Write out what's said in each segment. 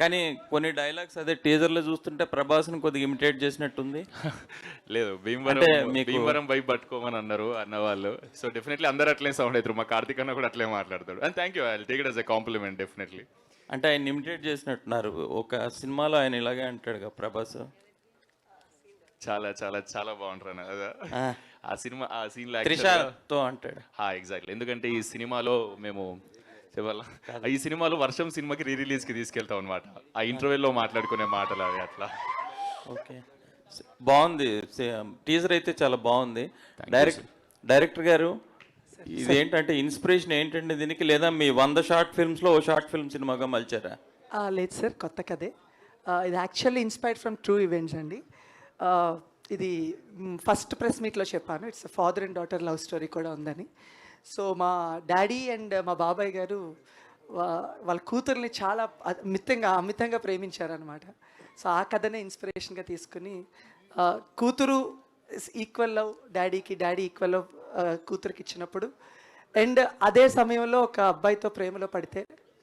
కానీ కొన్ని డైలాగ్స్ అదే టీజర్లో చూస్తుంటే ప్రభాస్ని కొద్దిగా ఇమిటేట్ చేసినట్టుంది. లేదు భీమవరం అంటే మీకు- భీమవరం వైపు పట్టుకోమని అన్నారు అన్నవాళ్ళు. సో డెఫినెట్లీ అందరూ అట్లే సౌండ్ అవుతారు. మా కార్తీక్ అన్న కూడా అట్లే మాట్లాడతాడు. And thank you, I take it as a compliment definitely. అంటే ఆయన ఇమిటేట్ చేసినట్టున్నారు. ఒక సినిమాలో ఆయన ఇలాగే అంటాడు కదా ప్రభాస్. చాలా చాలా చాలా బాగుంటారు అన్న అదా. ఆ, ఆ సినిమా ఆ సీన్ త్రిషతో అంటాడు. ఎగ్జాక్ట్లీ. ఎందుకంటే ఈ సినిమాలో మేము చెప్పాలా, ఈ సినిమాలో వర్షం సినిమాకి రిలీజ్కి తీసుకెళ్తాం అనమాట. ఆ ఇంటర్వెల్లో మాట్లాడుకునే మాటలు అవి అట్లా. ఓకే, బాగుంది. టీజర్ అయితే చాలా బాగుంది. డైరెక్టర్ గారు, ఇదేంటంటే ఇన్స్పిరేషన్ ఏంటంటే దీనికి, లేదా మీ 100 షార్ట్ ఫిల్మ్స్లో ఓ షార్ట్ ఫిల్మ్ సినిమాగా మలిచారా? లేదు సార్, కొత్త కథే. ఇది actually inspired from true events అండి. ఇది ఫస్ట్ ప్రెస్ మీట్లో చెప్పాను, it's father and daughter love story కూడా ఉందని. సో మా డాడీ అండ్ మా బాబాయ్ గారు వాళ్ళ కూతుర్ని చాలా అమితంగా ప్రేమించారనమాట. సో ఆ కథనే ఇన్స్పిరేషన్గా తీసుకుని కూతురు ఈక్వల్ లవ్ డాడీకి, డాడీ ఈక్వల్ లవ్ కూతురికి ఇచ్చినప్పుడు, అండ్ అదే సమయంలో ఒక అబ్బాయితో ప్రేమలో పడితే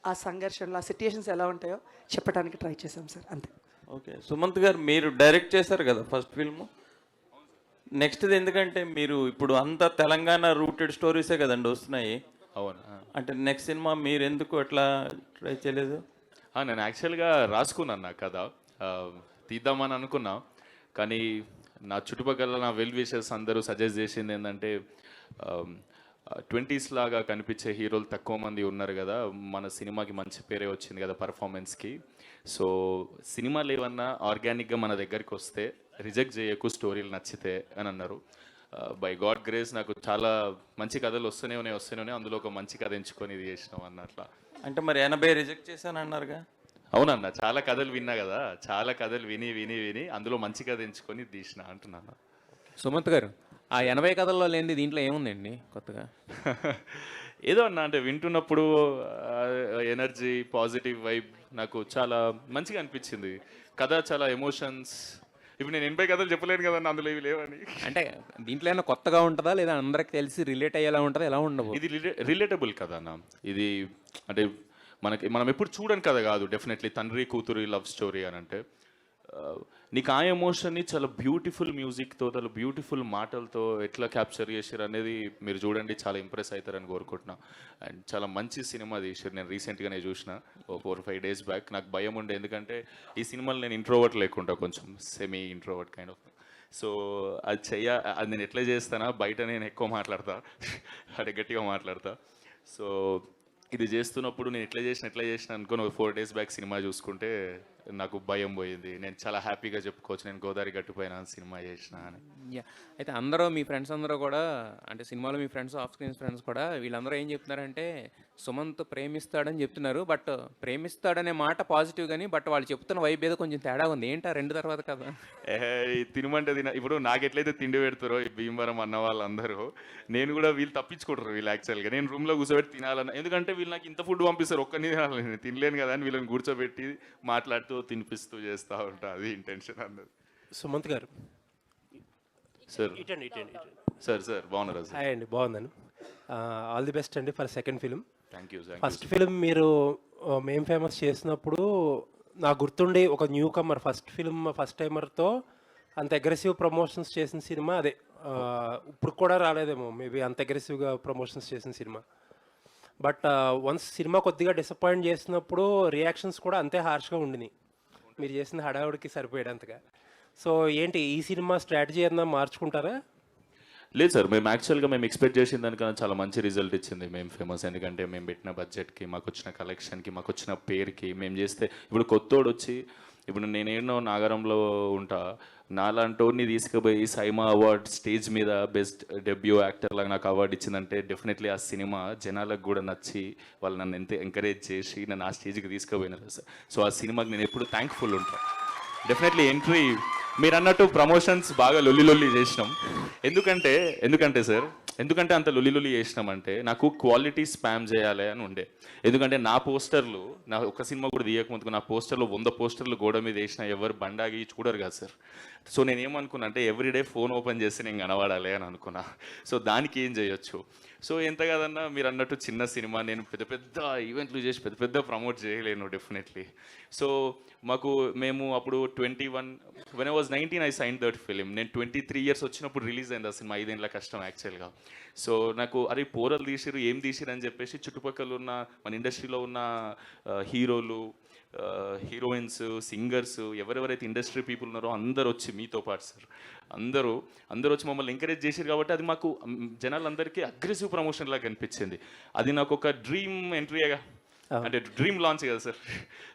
ఆ సంఘర్షణలో ఆ సిట్యుయేషన్స్ ఎలా ఉంటాయో చెప్పడానికి ట్రై చేశాం సార్, అంతే. ఓకే, సుమంత్ గారు మీరు డైరెక్ట్ చేశారు కదా ఫస్ట్ ఫిల్మ్. నెక్స్ట్ది ఎందుకంటే మీరు ఇప్పుడు అంతా తెలంగాణ రూటెడ్ స్టోరీసే కదండి వస్తున్నాయి. అవును. అంటే నెక్స్ట్ సినిమా మీరు ఎందుకు అట్లా ట్రై చేయలేదు? నేను యాక్చువల్గా రాసుకున్నాను నా కథ, తీద్దామని అనుకున్నా. కానీ నా చుట్టుపక్కల నా వెల్ విషర్స్ అందరూ సజెస్ట్ చేసింది ఏంటంటే 20s లాగా కనిపించే హీరోలు తక్కువ మంది ఉన్నారు కదా, మన సినిమాకి మంచి పేరే వచ్చింది కదా పర్ఫార్మెన్స్కి. సో సినిమాలు ఏమన్నా ఆర్గానిక్గా మన దగ్గరికి వస్తే రిజెక్ట్ చేయకు, స్టోరీలు నచ్చితే అని అన్నారు. బై గాడ్ గ్రేస్ నాకు చాలా మంచి కథలు వస్తూనే ఉన్నాయి. అందులో ఒక మంచి కథ ఎంచుకొని ఇది చేసినాం అన్నట్లా. అంటే మరి 80 రిజెక్ట్ చేశాను అన్నారుగా? అవునన్న, చాలా కథలు విన్నా కదా, చాలా కథలు విని అందులో మంచి కథ ఎంచుకొని తీసిన అంటున్నాను. సుమంత్ గారు, ఆ 80 కథల్లో లేనిది దీంట్లో ఏముందండి కొత్తగా? ఏదో అన్న, అంటే వింటున్నప్పుడు ఎనర్జీ, పాజిటివ్ వైబ్ నాకు చాలా మంచిగా అనిపించింది. కథ చాలా ఎమోషన్స్. ఇప్పుడు నేను 80 కథలు చెప్పలేను కదన్న, అందులో ఇవి లేవని. అంటే దీంట్లో ఏమైనా కొత్తగా ఉంటుందా, లేదా అందరికి తెలిసి రిలేట్ అయ్యేలా ఉంటుందా, ఎలా ఉండవు? ఇది రిలేటబుల్ కథ అన్న. ఇది అంటే మనం ఎప్పుడు చూడని కథ కాదు. డెఫినెట్లీ తండ్రి కూతురు లవ్ స్టోరీ అని అంటే నీకు ఆ ఎమోషన్ని చాలా బ్యూటిఫుల్ మ్యూజిక్తో, చాలా బ్యూటిఫుల్ మాటలతో ఎట్లా క్యాప్చర్ చేశారు అనేది మీరు చూడండి, చాలా ఇంప్రెస్ అవుతారని కోరుకుంటున్నా. అండ్ చాలా మంచి సినిమా తీసారు. నేను రీసెంట్గానే చూసిన, ఓ 4-5 days బ్యాక్. నాకు భయం ఉండే, ఎందుకంటే ఈ సినిమాలో నేను ఇంట్రోవర్ట్ లేకుండా కొంచెం semi introvert kind of. So అది నేను ఎట్లా చేస్తానా, బయట నేను ఎక్కువ మాట్లాడతా, అంటే గట్టిగా మాట్లాడతా. సో ఇది చేస్తున్నప్పుడు నేను ఎట్లా చేసిన అనుకుని 4 days బ్యాక్ సినిమా చూసుకుంటే నాకు భయం పోయింది. నేను చాలా హ్యాపీగా చెప్పుకోవచ్చు, నేను గోదావరి గట్టుపైన సినిమా చేసిన అని. అయితే అందరూ మీ ఫ్రెండ్స్ అందరూ కూడా, అంటే సినిమాలో మీ ఫ్రెండ్స్, ఆఫ్ స్క్రీన్ ఫ్రెండ్స్ కూడా, వీళ్ళందరూ ఏం చెప్తున్నారంటే సుమంత్ ప్రేమిస్తాడని చెప్తున్నారు. బట్ ప్రేమిస్తాడనే మాట పాజిటివ్ కానీ, బట్ వాళ్ళు చెప్తున్న వైబ్ ఏదో కొంచెం తేడా ఉంది. ఏంటా 2 తర్వాత కదా? తినమంటే ఇప్పుడు నాకు ఎట్లయితే తిండి పెడతారో ఈ భీమవరం అన్న వాళ్ళందరూ, నేను కూడా వీళ్ళు తప్పించుకుంటారు. వీళ్ళు యాక్చువల్గా నేను రూమ్లో కూర్చోబెట్టి తినాలన్న, ఎందుకంటే వీళ్ళు నాకు ఇంత ఫుడ్ పంపిస్తారు, ఒక్కని తినాలి, నేను తినలేను కదా అని వీళ్ళని కూర్చోబెట్టి మాట్లాడుతూ తినిపిస్తూ చేస్తూ ఉంటా. అది ఇంటెన్షన్ అన్నది. సుమంత్ గారు సార్ సార్ బాగున్నారు సార్? హాయ్ అండి, బాగున్నాను. ఆల్ ది బెస్ట్ అండి for second film. Thank you. First film మీరు మేం ఫేమస్ చేసినప్పుడు నాకు గుర్తుండి, ఒక newcomer first film first టైమర్తో అంత అగ్రెసివ్ ప్రమోషన్స్ చేసిన సినిమా అదే. ఇప్పుడు కూడా రాలేదేమో మేబీ అంత అగ్రెసివ్గా ప్రమోషన్స్ చేసిన సినిమా. బట్ వన్స్ సినిమా కొద్దిగా డిసప్పాయింట్ చేసినప్పుడు రియాక్షన్స్ కూడా అంతే హార్ష్గా ఉండినాయి, మీరు చేసిన హడావుడికి సరిపోయేంతగా. సో ఏంటి ఈ సినిమా స్ట్రాటజీ ఏదన్నా మార్చుకుంటారా? లేదు సార్, మేము యాక్చువల్గా మేము ఎక్స్పెక్ట్ చేసిన దానికన్నా చాలా మంచి రిజల్ట్ ఇచ్చింది మేము ఫేమస్. ఎందుకంటే మేము పెట్టిన బడ్జెట్కి, మాకు వచ్చిన కలెక్షన్కి, మాకు వచ్చిన పేరుకి, మేము చేస్తే ఇప్పుడు కొత్తోడు వచ్చి, ఇప్పుడు నేనేనో నాగరంలో ఉంటా, నాలాంటోడిని తీసుకుపోయి సైమా అవార్డ్ స్టేజ్ మీద బెస్ట్ డెబ్యూ యాక్టర్ లాగా నాకు అవార్డు ఇచ్చిందంటే డెఫినెట్లీ ఆ సినిమా జనాలకు కూడా నచ్చి వాళ్ళు నన్ను ఎంత ఎంకరేజ్ చేసి నన్ను ఆ స్టేజ్కి తీసుకుపోయినారు సార్. సో ఆ సినిమాకి నేను ఎప్పుడు థ్యాంక్ఫుల్ ఉంటాను. డెఫినెట్లీ ఎంట్రీ మీరు అన్నట్టు ప్రమోషన్స్ బాగా లొల్లి చేసినాం. ఎందుకంటే సార్, ఎందుకంటే అంత లొల్లి చేసినామంటే నాకు క్వాలిటీ స్పామ్ చేయాలి అని ఉండే. ఎందుకంటే నా పోస్టర్లు, నా ఒక సినిమా కూడా తీయకముందుకు నా పోస్టర్లు 100 పోస్టర్లు గోడ మీద వేసిన ఎవరు బండాగి చూడరు కదా సార్. సో నేనేమనుకున్నా అంటే ఎవ్రీడే ఫోన్ ఓపెన్ చేసి నేను కనబడాలి అని అనుకున్నా. సో దానికి ఏం చేయొచ్చు, సో ఎంత కాదన్నా మీరు అన్నట్టు చిన్న సినిమా, నేను పెద్ద పెద్ద ఈవెంట్లు చేసి పెద్ద పెద్ద ప్రమోట్ చేయలేను డెఫినెట్లీ. సో మేము అప్పుడు 21 when I was 19 I sign that film. నేను 23 years వచ్చినప్పుడు రిలీజ్ అయింది ఆ సినిమా. 5 ఏళ్ళ కష్టం యాక్చువల్గా. సో నాకు అరే పోరలు తీసిరు, ఏం తీసిరు అని చెప్పేసి చుట్టుపక్కల ఉన్న మన ఇండస్ట్రీలో ఉన్న హీరోలు, హీరోయిన్స్, సింగర్స్, ఎవరెవరైతే ఇండస్ట్రీ పీపుల్ ఉన్నారో అందరు వచ్చి మీతో పాటు సార్ అందరూ వచ్చి మమ్మల్ని ఎంకరేజ్ చేశారు. కాబట్టి అది మాకు జనాలందరికీ అగ్రెసివ్ ప్రమోషన్ లాగా కనిపించింది. అది నాకు ఒక డ్రీమ్ ఎంట్రీగా, అంటే డ్రీమ్ లాంచ్ కదా సార్.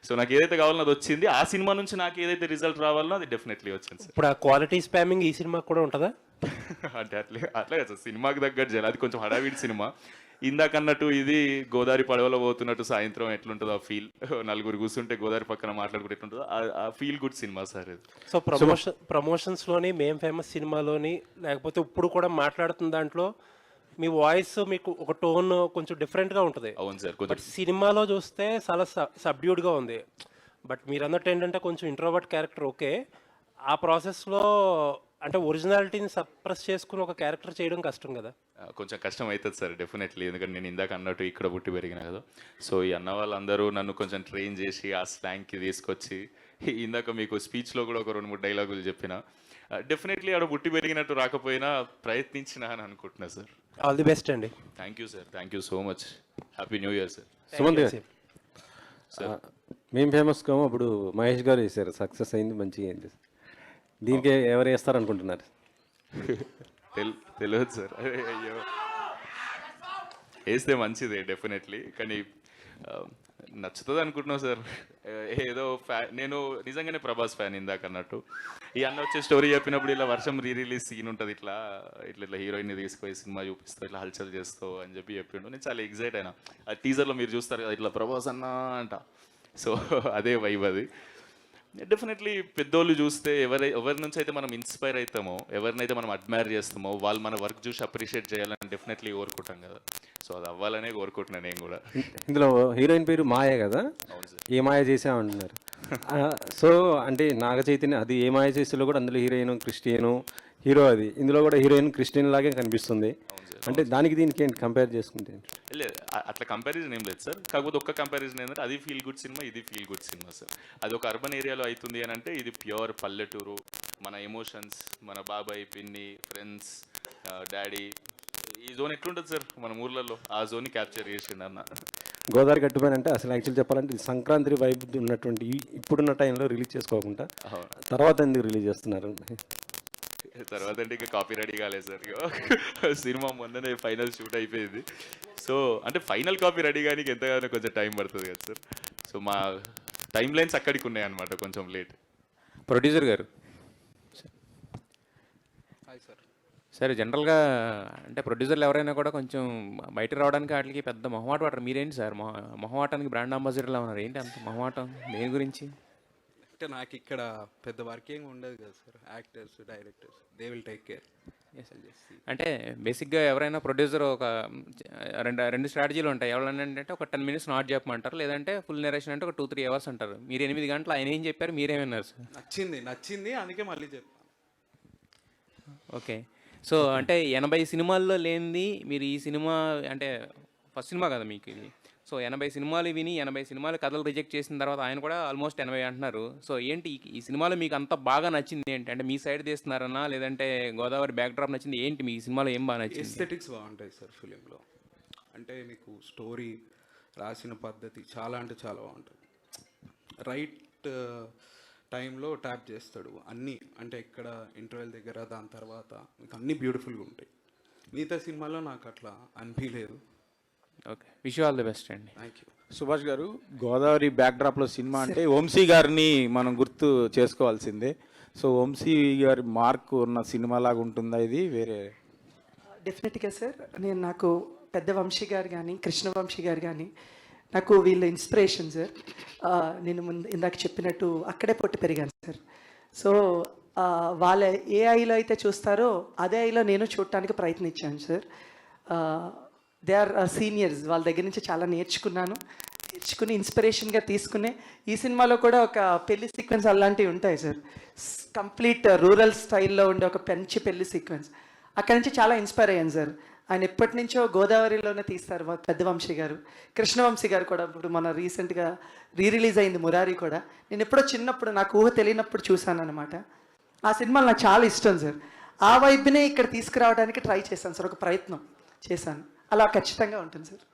సో నాకు ఏదైతే కావాలో అది వచ్చింది. ఆ సినిమా నుంచి నాకు ఏదైతే రిజల్ట్ రావాలో అది డెఫినెట్లీ వచ్చింది సార్. ఇప్పుడు ఆ క్వాలిటీ స్పామింగ్ ఈ సినిమాకి కూడా ఉంటుందా? అంటే అట్లా కదా సార్, సినిమాకి తగ్గట్టు చేయాలి. అది కొంచెం హడావిడి సినిమా. ఇందాక అన్నట్టు ఇది గోదావరి పడవలో పోతున్నట్టు సాయంత్రం ఎట్లుంటుందో ఆ ఫీల్, నలుగురు కూర్చుంటే గోదావరి పక్కన మాట్లాడుకుంటే ఎట్లుంటుందో ఆ ఫీల్ గుడ్ సినిమా సార్ ఇది. సో ప్రమోషన్స్లోని మేం ఫేమస్ సినిమాలోని లేకపోతే ఇప్పుడు కూడా మాట్లాడుతున్న దాంట్లో మీ వాయిస్ మీకు ఒక టోన్ కొంచెం డిఫరెంట్గా ఉంటుంది. అవును సార్. బట్ సినిమాలో చూస్తే చాలా సబ్డ్యూడ్గా ఉంది. బట్ మీరు అన్నట్టు ఏంటంటే కొంచెం ఇంట్రోవర్ట్ క్యారెక్టర్ ఓకే. ఆ ప్రాసెస్లో అంటే ఒరిజినాలిటీని సప్రెస్ చేసుకుని ఒక క్యారెక్టర్ చేయడం కష్టం కదా? కొంచెం కష్టం అవుతుంది సార్ డెఫినెట్లీ. ఎందుకంటే నేను ఇందాక అన్నట్టు ఇక్కడ పుట్టి పెరిగిన కదా. సో ఈ అన్న వాళ్ళందరూ నన్ను కొంచెం ట్రైన్ చేసి ఆ స్లాంగ్కి తీసుకొచ్చి, ఇందాక మీకు స్పీచ్లో కూడా ఒక 2-3 డైలాగులు చెప్పిన, డెఫినెట్లీ ఆడ పుట్టి పెరిగినట్టు రాకపోయినా ప్రయత్నించిన అని అనుకుంటున్నా సార్. ఆల్ ది బెస్ట్ అండి. Thank you sir, thank you so much. Happy new year sir. Sumanth గారు, మేము ఫేమస్ కాము, అప్పుడు మహేష్ గారు వేసారు, సక్సెస్ అయింది, మంచిగా అయింది. దీనికి ఎవరు వేస్తారు అనుకుంటున్నారు? తెలియదు సార్. అయ్యో, వేస్తే మంచిదే డెఫినెట్లీ, కానీ నచ్చుతుంది అనుకుంటున్నావు సార్. ఏదో నేను నిజంగానే ప్రభాస్ ఫ్యాన్ ఇందాక అన్నట్టు. ఈ అన్న వచ్చే స్టోరీ చెప్పినప్పుడు ఇలా వర్షం రిలీజ్ సీన్ ఉంటుంది, ఇట్లా హీరోయిన్ని తీసుకుపోయి సినిమా చూపిస్తావు, ఇట్లా హల్చల్ చేస్తావు అని చెప్పిండు. నేను చాలా ఎగ్జైట్ అయినా. ఆ టీజర్లో మీరు చూస్తారు కదా, ఇట్లా ప్రభాస్ అన్న అంట. సో అదే వైబ్ అది. డెఫినెట్లీ పెద్దోళ్ళు చూస్తే ఎవరి నుంచి అయితే మనం ఇన్స్పైర్ అవుతామో, ఎవరినైతే మనం అడ్మైర్ చేస్తామో, వాళ్ళు మన వర్క్ చూసి అప్రిషియేట్ చేయాలని డెఫినెట్లీ కోరుకుంటాం కదా. సో అది అవ్వాలనే కోరుకుంటున్నాను నేను కూడా. ఇందులో హీరోయిన్ పేరు మాయ కదా? అవును సార్. ఏ మాయ చేసామంటున్నారు. సో అంటే నాగ చైతన్య అది ఏ మాయ చేసేలో కూడా అందులో హీరోయిన్ క్రిస్టియను హీరో, అది ఇందులో కూడా హీరోయిన్ క్రిస్టియన్ లాగే కనిపిస్తుంది. అంటే దానికి దీనికి ఏంటి కంపేర్ చేసుకుంటే? లేదు, అట్లా కంపారిజన్ ఏం లేదు సార్. కాకపోతే ఒక్క కంపారిజన్ ఏంటంటే అది ఫీల్ గుడ్ సినిమా, ఇది ఫీల్ గుడ్ సినిమా సార్. అది ఒక అర్బన్ ఏరియాలో అవుతుంది అని అంటే, ఇది ప్యూర్ పల్లెటూరు. మన ఎమోషన్స్, మన బాబాయ్, పిన్ని, ఫ్రెండ్స్, డాడీ, ఈ జోన్ ఎట్లుంటుంది సార్ మన ఊర్లలో, ఆ జోన్ని క్యాప్చర్ చేసిండు అన్న. గోదావరి గట్టుపైన అంటే అసలు యాక్చువల్ చెప్పాలంటే ఇది సంక్రాంతి వైబ్ ఉన్నటువంటి ఇప్పుడున్న టైంలో రిలీజ్ చేసుకోకుండా తర్వాత ఎందుకు రిలీజ్ చేస్తున్నారు? తర్వాత అంటే ఇంకా కాపీ రెడీ కాలేదు సార్. సినిమా మొన్ననే ఫైనల్ షూట్ అయిపోయింది. సో అంటే ఫైనల్ కాపీ రెడీ కానీ ఎంతగానో కొంచెం టైం పడుతుంది కదా సార్. సో మా టైం లైన్స్ అక్కడికి ఉన్నాయి అనమాట, కొంచెం లేట్. ప్రొడ్యూసర్ గారు సరే, జనరల్గా అంటే ప్రొడ్యూసర్లు ఎవరైనా కూడా కొంచెం బయట రావడానికి వాటికి పెద్ద మొహమాట పడరు. మీరేంటి సార్ మొహమాటానికి బ్రాండ్ అంబాసిడర్లా ఉన్నారు, ఏంటి అంత మొహమాటం దేని గురించి? అంటే నాకు ఇక్కడ పెద్ద వర్కింగ్ ఉండదు కదా sir. Actors, directors, they will take care. అంటే బేసిక్గా ఎవరైనా ప్రొడ్యూసర్ ఒక రెండు స్ట్రాటజీలు ఉంటాయి. ఎవరైనా అంటే ఒక 10 minutes నాట్ చెప్పమంటారు, లేదంటే ఫుల్ నెరేషన్ అంటే ఒక 2-3 hours అంటారు. మీరు 8 గంటలు ఆయన ఏం చెప్పారు, మీరేమన్నారు సార్? నచ్చింది అందుకే మళ్ళీ చెప్పాను. ఓకే, సో అంటే 80 సినిమాల్లో లేనిది మీరు ఈ సినిమా అంటే ఫస్ట్ సినిమా కదా మీకు ఇది. సో 80 సినిమాలు విని 80 సినిమాలు కథలు రిజెక్ట్ చేసిన తర్వాత ఆయన కూడా ఆల్మోస్ట్ 80 అంటున్నారు. సో ఏంటి ఈ సినిమాలో మీకు అంత బాగా నచ్చింది ఏంటి? అంటే మీ సైడ్ తీస్తున్నారన్నా, లేదంటే గోదావరి బ్యాక్ డ్రాప్ నచ్చింది ఏంటి? మీ సినిమాలో ఏం బాగా నచ్చింది? ఎస్థెటిక్స్ బాగుంటాయి సార్ ఫిలింలో. అంటే మీకు స్టోరీ రాసిన పద్ధతి చాలా అంటే చాలా బాగుంటుంది. రైట్ టైంలో ట్యాప్ చేస్తాడు అన్నీ. అంటే ఇక్కడ ఇంటర్వెల్ దగ్గర, దాని తర్వాత మీకు అన్నీ బ్యూటిఫుల్గా ఉంటాయి. మిగతా సినిమాలో నాకు అట్లా అనిపించలేదు. Okay, wish you all the best అండి. Thank you. సుభాష్ గారు, గోదావరి బ్యాక్డ్రాప్లో సినిమా అంటే వంశీ గారిని మనం గుర్తు చేసుకోవాల్సిందే. సో వంశీ గారి మార్క్ ఉన్న సినిమా లాగా ఉంటుందా ఇది? వేరే డెఫినెట్గా సార్. నాకు పెద్ద వంశీ గారు కానీ కృష్ణవంశీ గారు కానీ నాకు వీళ్ళ ఇన్స్పిరేషన్ సార్. నేను ఇందాక చెప్పినట్టు అక్కడే పుట్టి పెరిగాను సార్. సో వాళ్ళ ఏ ఐలో అయితే చూస్తారో అదే ఐలో నేను చూడటానికి ప్రయత్నించాను సార్. దే ఆర్ సీనియర్స్, వాళ్ళ దగ్గర నుంచి చాలా నేర్చుకుని ఇన్స్పిరేషన్గా తీసుకునే ఈ సినిమాలో కూడా ఒక పెళ్లి సీక్వెన్స్ అలాంటివి ఉంటాయి సార్. కంప్లీట్ రూరల్ స్టైల్లో ఉండే ఒక మంచి పెళ్లి సీక్వెన్స్, అక్కడి నుంచి చాలా ఇన్స్పైర్ అయ్యాను సార్. ఆయన ఎప్పటి నుంచో గోదావరిలోనే తీస్తారు పెద్ద వంశీ గారు, కృష్ణవంశీ గారు కూడా ఇప్పుడు మన రీసెంట్గా రిలీజ్ అయింది మురారి కూడా. నేను ఎప్పుడో చిన్నప్పుడు నాకు ఊహ తెలియనప్పుడు చూశాను అనమాట. ఆ సినిమాలు నాకు చాలా ఇష్టం సార్. ఆ వైపునే ఇక్కడ తీసుకురావడానికి ట్రై చేశాను సార్, ఒక ప్రయత్నం చేశాను. అలా ఖచ్చితంగా ఉంటుంది సార్.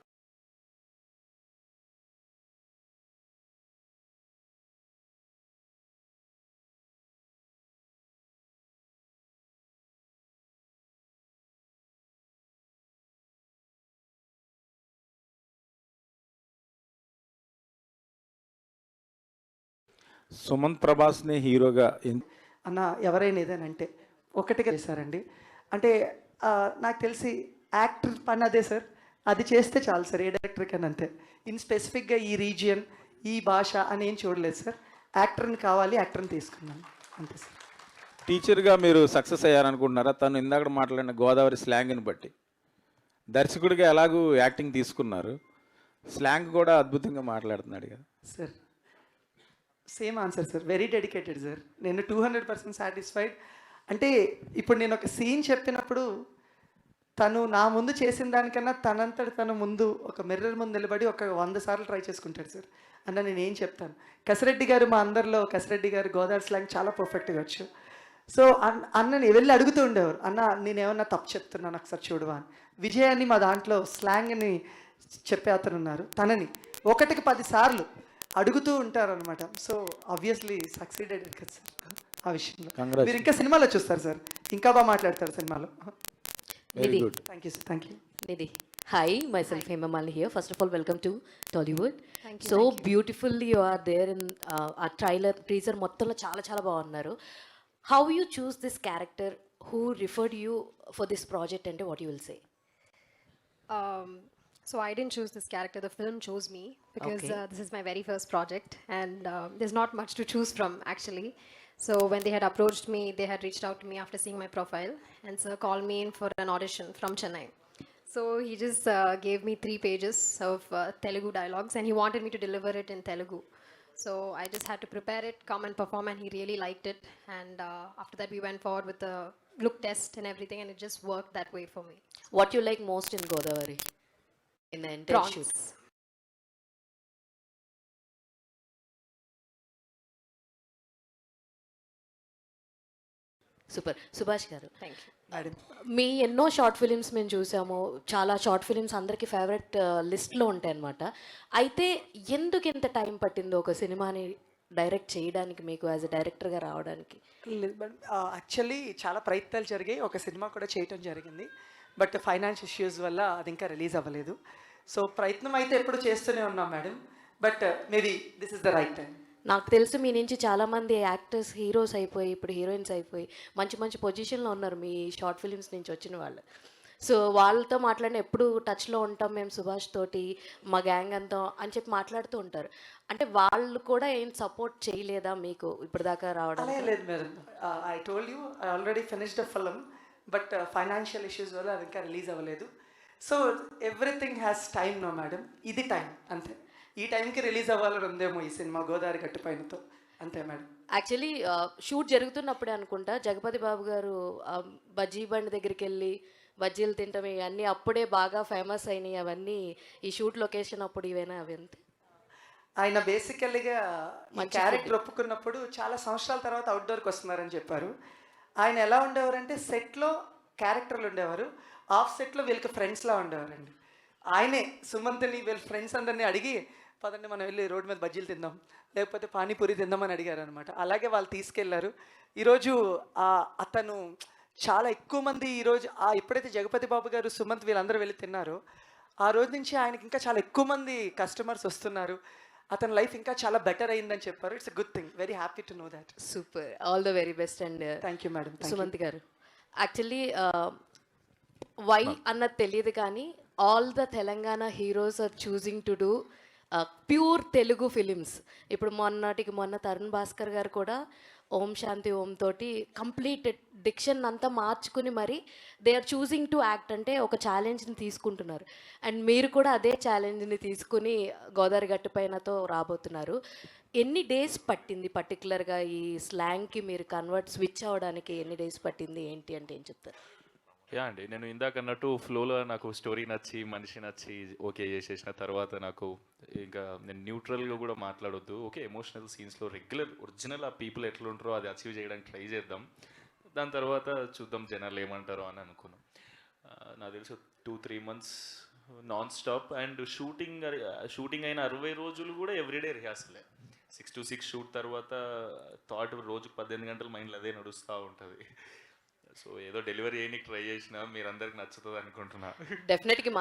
సుమంత్ ప్రభాస్ని హీరోగా అన్న ఎవరైనా ఏదేనంటే ఒకటిగా చేశారండి. అంటే నాకు తెలిసి యాక్టర్ పని అదే సార్, అది చేస్తే చాలు సార్ ఏ డైరెక్టర్ కన్నా. అంతే, ఇన్ స్పెసిఫిక్గా ఈ రీజియన్ ఈ భాష అని ఏం చూడలేదు సార్. యాక్టర్ని కావాలి, యాక్టర్ని తీసుకున్నాను అంతే సార్. టీచర్గా మీరు సక్సెస్ అయ్యారనుకుంటున్నారా? తను ఇందాక మాట్లాడిన గోదావరి స్లాంగ్ని బట్టి దర్శకుడిగా ఎలాగూ యాక్టింగ్ తీసుకున్నారు, స్లాంగ్ కూడా అద్భుతంగా మాట్లాడుతున్నాడు కదా sir. Same answer sir, very dedicated sir. నేను 200% సాటిస్ఫైడ్. అంటే ఇప్పుడు నేను ఒక సీన్ చెప్పినప్పుడు తను నా ముందు చేసిన దానికన్నా తనంతట తను ముందు ఒక మిర్రర్ ముందు నిలబడి ఒక 100 సార్లు ట్రై చేసుకుంటాడు సార్. అన్న నేను ఏం చెప్తాను, కసిరెడ్డి గారు మా అందరిలో కసిరెడ్డి గారు గోదావరి స్లాంగ్ చాలా పర్ఫెక్ట్గా వచ్చు. సో అన్నని వెళ్ళి అడుగుతూ ఉండేవారు, అన్న నేనేమన్నా తప్పు చెప్తున్నాను ఒకసారి చూడవా అని. విజయ్ అని మా దాంట్లో స్లాంగ్ని చెప్పే అతను ఉన్నారు, తనని 1కి 10 సార్లు అడుగుతూ ఉంటారు అనమాట. సో ఆబ్వియస్లీ సక్సీడెడ్ కదా సార్ ఆ విషయంలో. మీరు ఇంకా సినిమాలో చూస్తారు సార్, ఇంకా బాగా మాట్లాడతారు సినిమాలో. Nidhi. Thank you sir, thank you. Nidhi. Hi, myself Hema Malini here. First of all, welcome to Tollywood. Thank you. So beautifully you are there in our trailer, teaser మొత్తంలో చాలా చాలా బాగున్నారు. How you choose this character? Who referred you for this project and what you will say? So I didn't choose this character. The film chose me because Okay. this is my very first project, and there's not much to choose from actually. So when they had approached me, they had reached out to me after seeing my profile, and sir called me in for an audition from Chennai. So he just gave me 3 pages of Telugu dialogues, and he wanted me to deliver it in Telugu. So I just had to prepare it, come and perform, and he really liked it. And after that, we went forward with the look test and everything, and it just worked that way for me. What you like most in Godavari? In the entire Prawns. shoot? Super. Subhash గారు, Thank you. Madam మీ ఎన్నో short films మేము చూసాము, చాలా short films అందరికీ favourite లిస్ట్లో ఉంటాయి అన్నమాట. అయితే ఎందుకు ఇంత టైం పట్టిందో ఒక సినిమాని డైరెక్ట్ చేయడానికి, మీకు యాజ్ ఎ డైరెక్టర్గా రావడానికి? లేదు మేడం, యాక్చువల్లీ చాలా ప్రయత్నాలు జరిగాయి, ఒక సినిమా కూడా చేయటం జరిగింది. బట్ ఫైనాన్స్ ఇష్యూస్ వల్ల అది ఇంకా రిలీజ్ అవ్వలేదు. సో ప్రయత్నం అయితే ఎప్పుడు చేస్తూనే ఉన్నాం madam. But maybe this is the right time. నాకు తెలుసు మీ నుంచి చాలామంది యాక్టర్స్ హీరోస్ అయిపోయి ఇప్పుడు హీరోయిన్స్ అయిపోయి మంచి మంచి పొజిషన్లో ఉన్నారు మీ షార్ట్ ఫిలిమ్స్ నుంచి వచ్చిన వాళ్ళు. సో వాళ్ళతో మాట్లాడిన ఎప్పుడు టచ్లో ఉంటాం మేము సుభాష్ తోటి, మా గ్యాంగ్ అంతా అని చెప్పి మాట్లాడుతూ ఉంటారు. అంటే వాళ్ళు కూడా ఏం సపోర్ట్ చేయలేదా మీకు ఇప్పటిదాకా రావడం? అలా లేదు madam, I told you I already finished a film, but financial issues వల్ల అది ఇంకా రిలీజ్ అవ్వలేదు. So everything has time no madam, ఇది టైం అంతే. ఈ టైంకి రిలీజ్ అవ్వాలని ఉందేమో ఈ సినిమా గోదావరి గట్టుపైనతో, అంతే మేడం. యాక్చువల్లీ షూట్ జరుగుతున్నప్పుడే అనుకుంటా జగపతి బాబు గారు బజ్జీ బండి దగ్గరికి వెళ్ళి బజ్జీలు తింటాం ఇవన్నీ అప్పుడే బాగా ఫేమస్ అయినాయి. అవన్నీ ఈ షూట్ లొకేషన్ అప్పుడు ఇవేనా అవి? అంతే. ఆయన బేసికల్లీగా మా క్యారెక్టర్ ఒప్పుకున్నప్పుడు చాలా సంవత్సరాల తర్వాత అవుట్డోర్కి వస్తున్నారని చెప్పారు. ఆయన ఎలా ఉండేవారంటే సెట్లో క్యారెక్టర్లు ఉండేవారు, ఆఫ్ సెట్లో వీళ్ళకి ఫ్రెండ్స్లా ఉండేవారండి. ఆయనే సుమంత్ని వీళ్ళ ఫ్రెండ్స్ అందరినీ అడిగి పదండి మనం వెళ్ళి రోడ్డు మీద బజ్జీలు తిందాం, లేకపోతే పానీపూరి తిందామని అడిగారు అనమాట. అలాగే వాళ్ళు తీసుకెళ్లారు. ఈరోజు అతను చాలా ఎక్కువ మంది ఈరోజు ఎప్పుడైతే జగపతి బాబు గారు సుమంత్ వీళ్ళందరూ వెళ్ళి తిన్నారో ఆ రోజు నుంచి ఆయనకి ఇంకా చాలా ఎక్కువ మంది కస్టమర్స్ వస్తున్నారు. అతని లైఫ్ ఇంకా చాలా బెటర్ అయిందని చెప్పారు. It's a good thing, very happy to know that. Super, all the very best. And thank you madam. Sumanth garu, actually why అన్నది తెలియదు కానీ all the Telangana heroes are choosing to do pure Telugu films. ఇప్పుడు మొన్న తరుణ్ భాస్కర్ గారు కూడా ఓం శాంతి ఓం తోటి కంప్లీట్ డిక్షన్ అంతా మార్చుకుని మరి they are choosing to act, అంటే ఒక ఛాలెంజ్ని తీసుకుంటున్నారు. అండ్ మీరు కూడా అదే ఛాలెంజ్ని తీసుకుని గోదావరి గట్టు పైనతో రాబోతున్నారు. ఎన్ని డేస్ పట్టింది పర్టికులర్గా ఈ స్లాంగ్కి మీరు స్విచ్ అవ్వడానికి? ఎన్ని డేస్ పట్టింది ఏంటి అంటే ఏం చెప్తారు? యా అండి, నేను ఇందాక అన్నట్టు ఫ్లోలో నాకు స్టోరీ నచ్చి మనిషి నచ్చి ఓకే చేసేసిన తర్వాత నాకు ఇంకా నేను న్యూట్రల్గా కూడా మాట్లాడొద్దు, ఓకే ఎమోషనల్ సీన్స్లో రెగ్యులర్ ఒరిజినల్ ఆ పీపుల్ ఎట్లా ఉంటారో అది అచీవ్ చేయడానికి ట్రై చేద్దాం, దాని తర్వాత చూద్దాం జనాలు ఏమంటారో అని అనుకున్నాం. నాకు తెలుసు 2-3 months non stop. And shooting అయిన 60 రోజులు కూడా ఎవ్రీడే రిహార్సలే. 6 to 6 షూట్ తర్వాత థాట్ రోజుకు 18 గంటలు మైండ్లో అదే నడుస్తూ ఉంటుంది. సో ఏదో డెలివరీ చేయడానికి ట్రై చేసినా మీరందరికి నచ్చుతుంది అనుకుంటున్నా. డెఫినెట్గా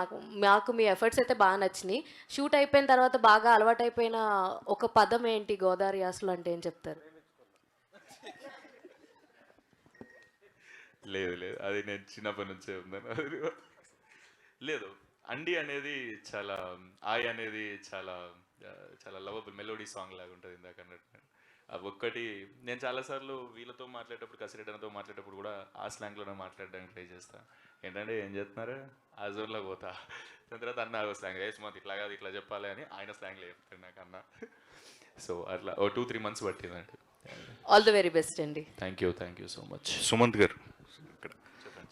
మాకు మీ ఎఫర్ట్స్ అయితే బాగా నచ్చినాయి. షూట్ అయిపోయిన తర్వాత బాగా అలవాటైపోయిన ఒక పదం ఏంటి గోదావరి యాసలో అంటే ఏం చెప్తారు? లేదు అది నేను చిన్నప్పటి నుంచే ఉన్నాను. లేదు, అండి అనేది చాలా, ఆయ్ అనేది చాలా చాలా లవబుల్ మెలోడీ సాంగ్ లాగా ఉంటుంది ఇందాక అన్నట్టు. అవి ఒక్కటి నేను చాలాసార్లు వీళ్ళతో మాట్లాడేటప్పుడు, కసిరెడ్డనతో మాట్లాడేటప్పుడు కూడా ఆ స్లాంగ్లోనే మాట్లాడడానికి ట్రై చేస్తాను. ఏంటంటే ఏం చేస్తున్నారు ఆ జోన్లో పోతా, దాని తర్వాత అన్న స్లాంగ్ సుమంత్ ఇట్లా కాదు ఇట్లా చెప్పాలి అని ఆయన స్లాంగ్లో చెప్తాడు నాకు అన్న. సో అట్లా 2-3 months పట్టిందండి. ఆల్ ది వెరీ బెస్ట్ అండి. Thank you so much. Sumanth గారు,